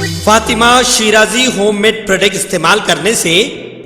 Fatima Shirazi home made product استعمال کرنے سے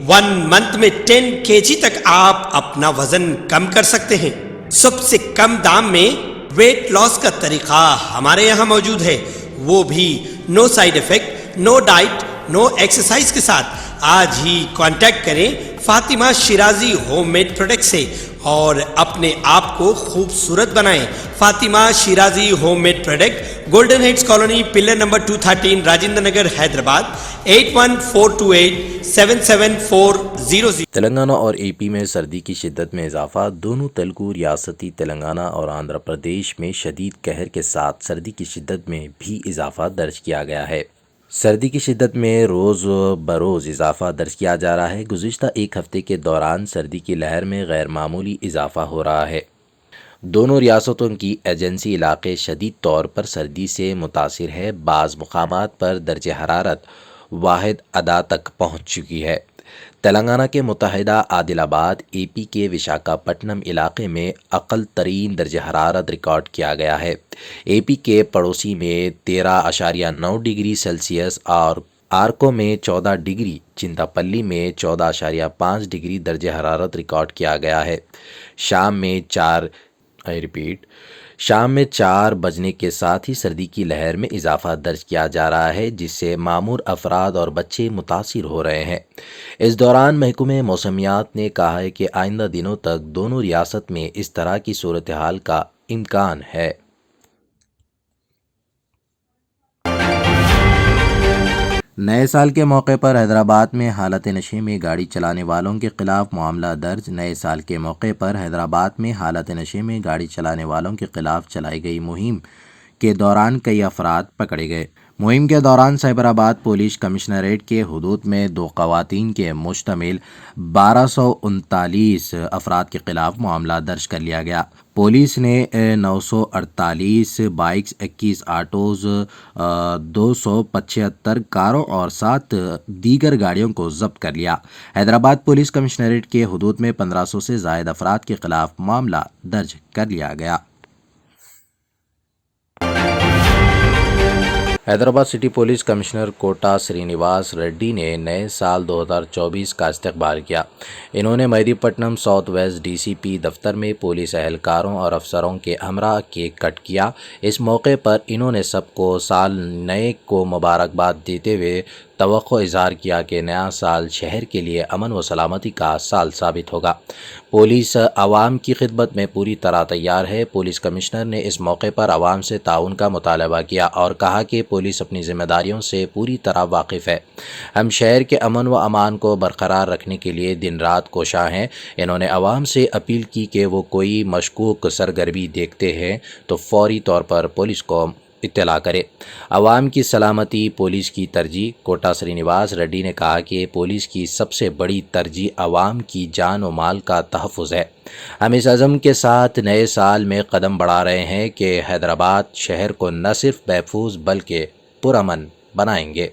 1 منتھ میں 10 kg تک آپ اپنا وزن کم کر سکتے ہیں۔ سب سے کم دام میں ویٹ لاس کا طریقہ ہمارے یہاں موجود ہے، وہ بھی no side effect, no diet, no exercise کے ساتھ۔ آج ہی کانٹیکٹ کریں Fatima Shirazi home made product سے اور اپنے آپ کو خوبصورت بنائیں۔ Fatima Shirazi home made product, golden heights colony, pillar number 213، Rajendra Nagar, Hyderabad, 8142877400۔ Telangana اور اے پی میں سردی کی شدت میں اضافہ۔ دونوں تلگو ریاستی تلنگانہ اور آندھرا پردیش میں شدید قہر کے ساتھ سردی کی شدت میں بھی اضافہ درج کیا گیا ہے۔ سردی کی شدت میں روز بروز اضافہ درج کیا جا رہا ہے۔ گزشتہ ایک ہفتے کے دوران سردی کی لہر میں غیر معمولی اضافہ ہو رہا ہے۔ دونوں ریاستوں کی ایجنسی علاقے شدید طور پر سردی سے متاثر ہے۔ بعض مقامات پر درجہ حرارت واحد اعداد تک پہنچ چکی ہے۔ تلنگانہ کے متحدہ عادل آباد، اے پی کے وشاکھاپٹنم علاقے میں اقل ترین درجہ حرارت ریکارڈ کیا گیا ہے۔ اے پی کے پڑوسی میں 13.9 ڈگری سیلسیس اور آرکو میں 14 ڈگری، چنتا پلی میں 14.5 ڈگری درجہ حرارت ریکارڈ کیا گیا ہے۔ شام میں 4 بجنے کے ساتھ ہی سردی کی لہر میں اضافہ درج کیا جا رہا ہے، جس سے معمر افراد اور بچے متاثر ہو رہے ہیں۔ اس دوران محکمہ موسمیات نے کہا ہے کہ آئندہ دنوں تک دونوں ریاست میں اس طرح کی صورتحال کا امکان ہے۔ نئے سال کے موقع پر حیدرآباد میں حالت نشے میں گاڑی چلانے والوں کے خلاف معاملہ درج۔ نئے سال کے موقع پر حیدرآباد میں حالت نشے میں گاڑی چلانے والوں کے خلاف چلائی گئی مہم کے دوران کئی افراد پکڑے گئے۔ مہم کے دوران سائبرآباد پولیس کمشنریٹ کے حدود میں 2 خواتین کے مشتمل 1239 افراد کے خلاف معاملہ درج کر لیا گیا۔ پولیس نے 948 بائکس، 21 آٹوز، 275 کاروں اور 7 دیگر گاڑیوں کو ضبط کر لیا۔ حیدرآباد پولیس کمشنریٹ کے حدود میں 1500 سے زائد افراد کے خلاف معاملہ درج کر لیا گیا۔ Hyderabad city police commissioner Kotha Srinivas Reddy نے نئے سال 2024 کا استقبال کیا۔ انہوں نے Mehdipatnam south west D C P دفتر میں پولیس اہلکاروں اور افسروں کے ہمراہ کیک کٹ کیا۔ اس موقع پر انہوں نے سب کو سال نئے کو مبارکباد دیتے ہوئے توقع اظہار کیا کہ نیا سال شہر کے لیے امن و سلامتی کا سال ثابت ہوگا۔ پولیس عوام کی خدمت میں پوری طرح تیار ہے۔ پولیس کمشنر نے اس موقع پر عوام سے تعاون کا مطالبہ کیا اور کہا کہ پولیس اپنی ذمہ داریوں سے پوری طرح واقف ہے۔ ہم شہر کے امن و امان کو برقرار رکھنے کے لیے دن رات کوشاں ہیں۔ انہوں نے عوام سے اپیل کی کہ وہ کوئی مشکوک سرگرمی دیکھتے ہیں تو فوری طور پر پولیس کو اطلاع کرے۔ عوام کی سلامتی پولیس کی ترجیح۔ کوٹا سرینیواس ریڈی نے کہا کہ پولیس کی سب سے بڑی ترجیح عوام کی جان و مال کا تحفظ ہے۔ ہم اس عزم کے ساتھ نئے سال میں قدم بڑھا رہے ہیں کہ حیدرآباد شہر کو نہ صرف محفوظ بلکہ پرامن بنائیں گے۔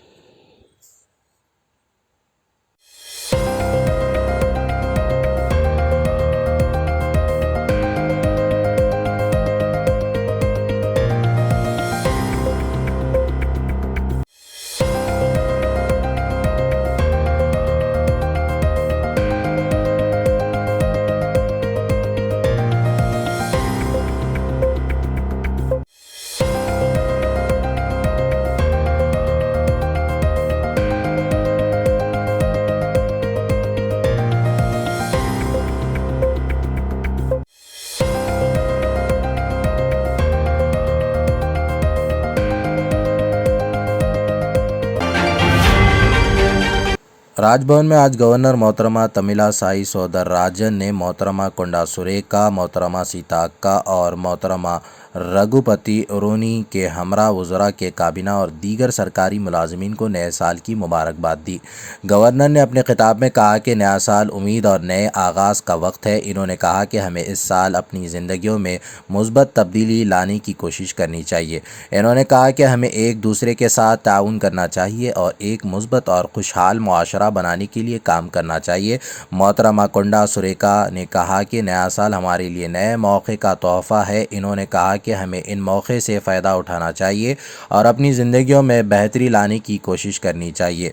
راج بھون میں آج گورنر محترمہ تمیلا سائی سودر راجن نے محترمہ کنڈا سریکا، محترمہ سیتا اکا اور محترمہ رگھوپتی ارونی کے ہمراہ وزراء کے کابینہ اور دیگر سرکاری ملازمین کو نئے سال کی مبارکباد دی۔ گورنر نے اپنے خطاب میں کہا کہ نیا سال امید اور نئے آغاز کا وقت ہے۔ انہوں نے کہا کہ ہمیں اس سال اپنی زندگیوں میں مثبت تبدیلی لانے کی کوشش کرنی چاہیے۔ انہوں نے کہا کہ ہمیں ایک دوسرے کے ساتھ تعاون کرنا چاہیے اور ایک مثبت اور خوشحال معاشرہ بنانے کے لیے کام کرنا چاہیے۔ محترمہ کنڈا سریکا نے کہا کہ نیا سال ہمارے لیے نئے موقع کا تحفہ ہے۔ انہوں نے کہا کہ ہمیں ان موقع سے فائدہ اٹھانا چاہیے اور اپنی زندگیوں میں بہتری لانے کی کوشش کرنی چاہیے۔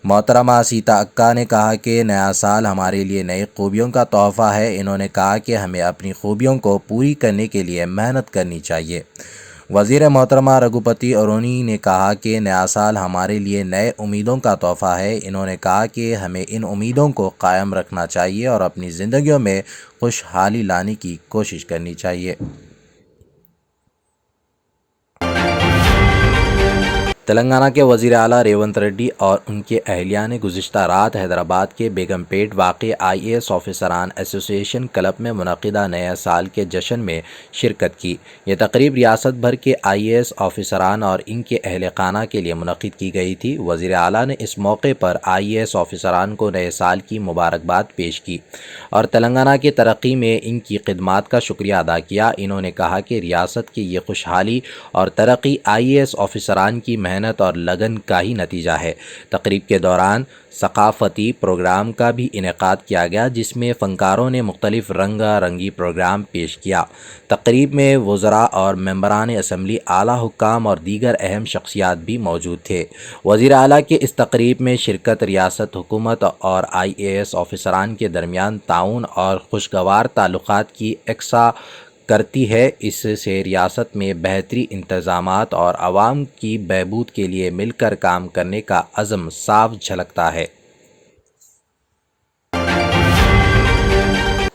محترمہ سیتا اکا نے کہا کہ نیا سال ہمارے لیے نئی خوبیوں کا تحفہ ہے۔ انہوں نے کہا کہ ہمیں اپنی خوبیوں کو پوری کرنے کے لیے محنت کرنی چاہیے۔ وزیر محترمہ رگھوپتی ارونی نے کہا کہ نیا سال ہمارے لیے نئے امیدوں کا تحفہ ہے۔ انہوں نے کہا کہ ہمیں ان امیدوں کو قائم رکھنا چاہیے اور اپنی زندگیوں میں خوشحالی لانے کی کوشش کرنی چاہیے۔ تلنگانہ کے وزیر اعلیٰ ریونت ریڈی اور ان کے اہلیہ نے گزشتہ رات حیدرآباد کے بیگم پیٹ واقع IAS آفیسران ایسوسی ایشن کلب میں منعقدہ نئے سال کے جشن میں شرکت کی۔ یہ تقریب ریاست بھر کے IAS آفیسران اور ان کے اہل خانہ کے لیے منعقد کی گئی تھی۔ وزیر اعلیٰ نے اس موقع پر IAS آفیسران کو نئے سال کی مبارکباد پیش کی اور تلنگانہ کی ترقی میں ان کی خدمات کا شکریہ ادا کیا۔ انہوں نے کہا کہ ریاست کی یہ خوشحالی اور ترقی IAS آفیسران کی محنت اور لگن کا ہی نتیجہ ہے۔ تقریب کے دوران ثقافتی پروگرام کا بھی انعقاد کیا گیا، جس میں فنکاروں نے مختلف رنگا رنگی پروگرام پیش کیا۔ تقریب میں وزراء اور ممبران اسمبلی، اعلیٰ حکام اور دیگر اہم شخصیات بھی موجود تھے۔ وزیر اعلیٰ کے اس تقریب میں شرکت ریاست حکومت اور IAS آفیسران کے درمیان تعاون اور خوشگوار تعلقات کی یکساں کرتی ہے۔ اس سے ریاست میں بہتری، انتظامات اور عوام کی بہبود کے لیے مل کر کام کرنے کا عزم صاف جھلکتا ہے۔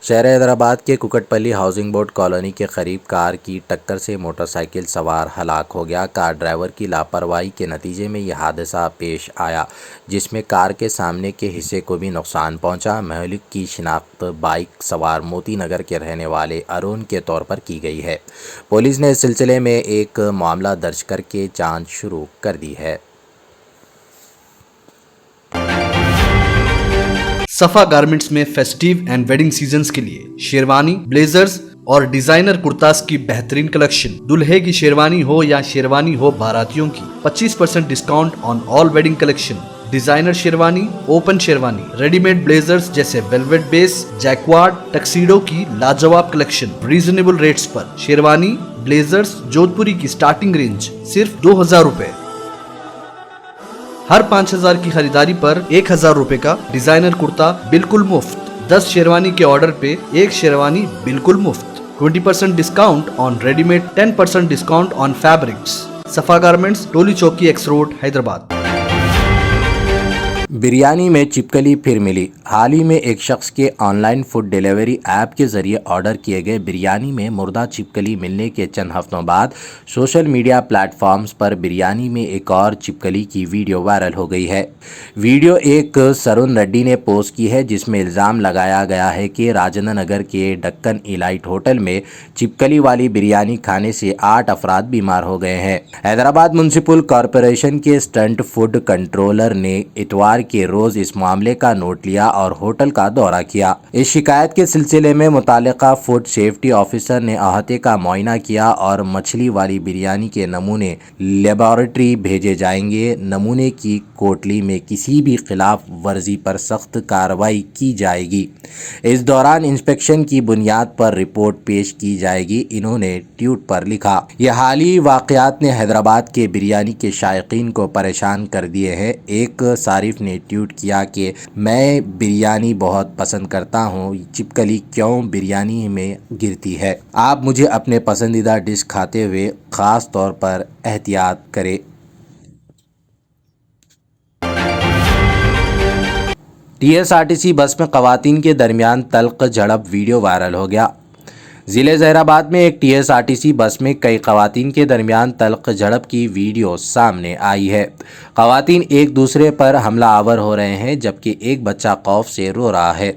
شہر حیدرآباد کے ککٹ پلی ہاؤسنگ بورڈ کالونی کے قریب کار کی ٹکر سے موٹر سائیکل سوار ہلاک ہو گیا۔ کار ڈرائیور کی لاپرواہی کے نتیجے میں یہ حادثہ پیش آیا، جس میں کار کے سامنے کے حصے کو بھی نقصان پہنچا۔ مہلک کی شناخت بائک سوار موتی نگر کے رہنے والے ارون کے طور پر کی گئی ہے۔ پولیس نے اس سلسلے میں ایک معاملہ درج کر کے جانچ شروع کر دی ہے۔ صفا گارمنٹس میں فیسٹیو اینڈ ویڈنگ سیزنز کے لیے شیروانی، بلیزرز اور ڈیزائنر کرتاز کی بہترین کلیکشن۔ دلہے کی شیروانی ہو یا شیروانی ہو باراتیوں کی، 25% discount on all wedding collection. Designer sherwani, open sherwani, ready made blazers جیسے ویلویٹ بیس، جیکوارڈ، ٹکسیڈو کی لاجواب کلیکشن ریزنیبل ریٹس پر۔ شیروانی، بلیزرز جودھ پوری کی سٹارٹنگ رینج صرف 2000 روپے۔ ہر 5000 کی خریداری پر 1000 روپے کا ڈیزائنر کرتا بالکل مفت۔ 10 شیروانی کے آرڈر پہ ایک شیروانی بالکل مفت۔ 20% ڈسکاؤنٹ آن ریڈی میڈ، 10% ڈسکاؤنٹ آن فیبرکس۔ صفا garments, Toli Chowki x road, Hyderabad. Biryani میں چپکلی پھر ملی۔ حال ہی میں ایک شخص کے on line food delivery app کے ذریعے آرڈر کیے گئے بریانی میں مردہ چپکلی ملنے کے چند ہفتوں بعد سوشل میڈیا پلیٹ فارمز پر بریانی میں ایک اور چپکلی کی ویڈیو وائرل ہو گئی ہے۔ ویڈیو ایک سرون ریڈی نے پوسٹ کی ہے، جس میں الزام لگایا گیا ہے کہ راجندر نگر کے ڈکن ایلائٹ ہوٹل میں چپکلی والی بریانی کھانے سے 8 افراد بیمار ہو گئے ہیں۔ حیدرآباد میونسپل کارپوریشن کے اسٹنٹ فوڈ کنٹرولر نے اتوار کے روز اس معاملے کا نوٹ لیا اور ہوٹل کا دورہ کیا۔ اس شکایت کے سلسلے میں متعلقہ فوڈ سیفٹی آفیسر نے احاطے کا معائنہ کیا اور مچھلی والی بریانی کے نمونے لیبارٹری بھیجے جائیں گے۔ نمونے کی کوٹلی میں کسی بھی خلاف ورزی پر سخت کارروائی کی جائے گی۔ اس دوران انسپیکشن کی بنیاد پر رپورٹ پیش کی جائے گی، انہوں نے ٹویٹ پر لکھا۔ یہ حالی واقعات نے حیدرآباد کے بریانی کے شائقین کو پریشان کر دیے ہیں۔ ایک صارف نے ٹویٹ کیا کہ میں بریانی بہت پسند کرتا ہوں، چپکلی کیوں بریانی میں گرتی ہے؟ آپ مجھے اپنے پسندیدہ ڈش کھاتے ہوئے خاص طور پر احتیاط کریں۔ TSRTC بس میں خواتین کے درمیان تلخ جھڑپ ویڈیو وائرل ہو گیا۔ ضلع ظہیر آباد میں ایک TSRTC بس میں کئی خواتین کے درمیان تلخ جھڑپ کی ویڈیو سامنے آئی ہے۔ خواتین ایک دوسرے پر حملہ آور ہو رہے ہیں، جبکہ ایک بچہ خوف سے رو رہا ہے۔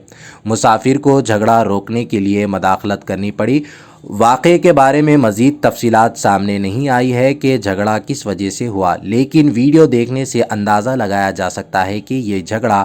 مسافر کو جھگڑا روکنے کے لیے مداخلت کرنی پڑی۔ واقعے کے بارے میں مزید تفصیلات سامنے نہیں آئی ہے کہ جھگڑا کس وجہ سے ہوا، لیکن ویڈیو دیکھنے سے اندازہ لگایا جا سکتا ہے کہ یہ جھگڑا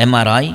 MRI,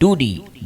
2D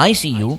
ICU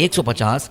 150,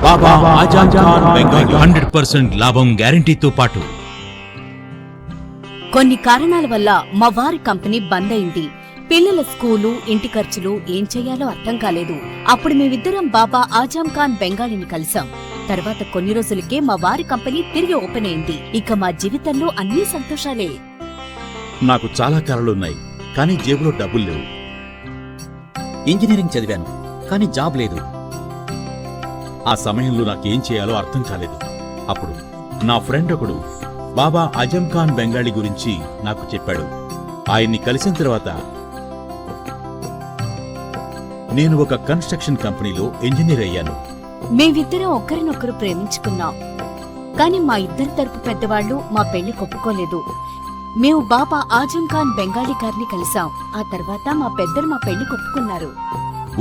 బాబా ఆజాం ఖాన్ బెంగాల్ 100% లాభం గ్యారంటీతో పాటు. కొన్ని కారణాల వల్ల మా వారి కంపెనీ బంద్ అయింది. పిల్లల స్కూలు, ఇంటి ఖర్చులు ఏం చెయ్యాలో అర్థం కాలేదు. అప్పుడు మేమిద్దరం బాబా ఆజాం ఖాన్ బెంగాలీని కలిసాం. తర్వాత కొన్ని రోజులకే మా వారి కంపెనీ తిరిగి ఓపెన్ అయింది. ఇక మా జీవితంలో అన్ని సంతోషాలే. నాకు చాలా కలలున్నాయి, కానీ జేబులో డబ్బులు లేవు. ఇంజనీరింగ్ చదివాను, కానీ జాబ్ లేదు. ఆ సమయంలో నాకేం చేయాలో అర్థం కాలేదు. అప్పుడు నా ఫ్రెండ్ ఒకడు బాబా ఆజం ఖాన్ బెంగాలీ గురించి నాకు చెప్పాడు. ఆయన్ని కలిసిన తర్వాత నేను ఒక కన్స్ట్రక్షన్ కంపెనీలో ఇంజనీర్ అయ్యాను. మేమిద్దరం ఒకరినొకరు ప్రేమించుకున్నాం. కాని మా ఇద్దరి తరపు పెద్దవాళ్లు మా పెళ్లి ఒప్పుకోలేదు. మేము బాబా ఆజం ఖాన్ బెంగాలీ గారిని కలిసాం. ఆ తర్వాత మా పెద్దలు మా పెళ్లి ఒప్పుకున్నారు.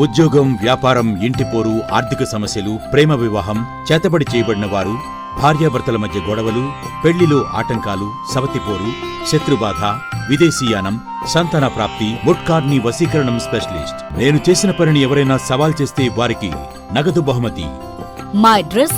ఉద్యోగం, వ్యాపారం, ఇంటిపోరు, ఆర్థిక సమస్యలు, ప్రేమ వివాహం, చేతబడి చేయబడిన వారు, భార్యాభర్తల మధ్య గొడవలు, పెళ్లిలో ఆటంకాలు, సవతిపోరు, శత్రుబాధ, విదేశీయానం, సంతాన ప్రాప్తి, ముట్కార్ని వశీకరణం స్పెషలిస్ట్. నేను చేసిన పనిని ఎవరైనా సవాల్ చేస్తే వారికి నగదు బహుమతి. మా అడ్రస్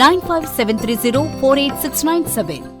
9573048697।